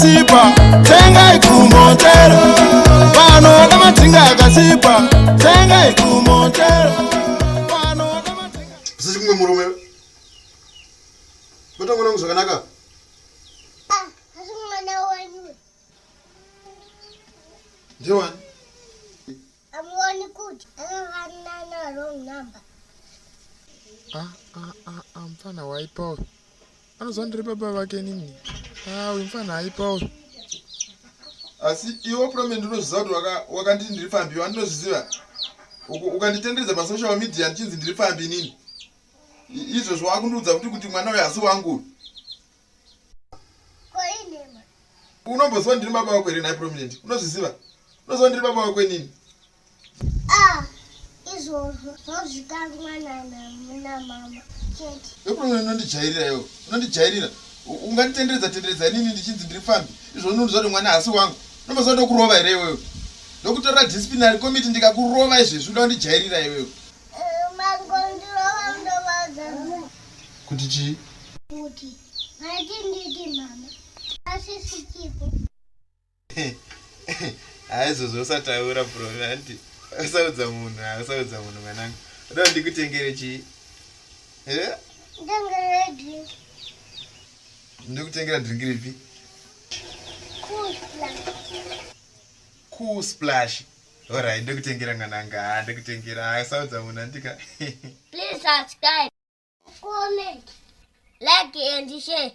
akasipa tengai kumontero pano damatsinga akasipa tengai kumontero pano damatsinga sisi kumwe murume kutongona kuzokanaka asumana wanyu ndiwani amwani kuti akakana wrong number mfana waipa anozandiri baba vake nini mfana haipa asi iwo proment unozviziva kuti wakanditi ndiri Pfambi wandinozviziva ukanditenderedza pasocial media ndichinzi ndiri Pfambi nini izvozvo wakundiudza kuti mwana uyu hasi wangu koinema unomboziva ndiri baba wako here naye prominent unozviziva unoziva ndiri baba wako nini izvozvo zvozvikamwana na mama chete eprominent unondijairira iwo unondijairira unganditenderedza nini ndichinzi ndiri Pfambi izvo unondiziva kuti mwana hasi wangu unomboziva ndokurova here iwewe ndokutora disciplinary committee ndikakurova izvezvi uda kundijairira iwewe mangondirova ndovaza kuti chii kuti hatinditi mama asisichipo haizvozvo usataura prominent usaudza munhu mwanangu uda ndikutengere chii ndengere drink ndikutengera drink ripi cool splash alright ndikutengera mwananga ndikutengera saudza munhu andika please subscribe comment like and share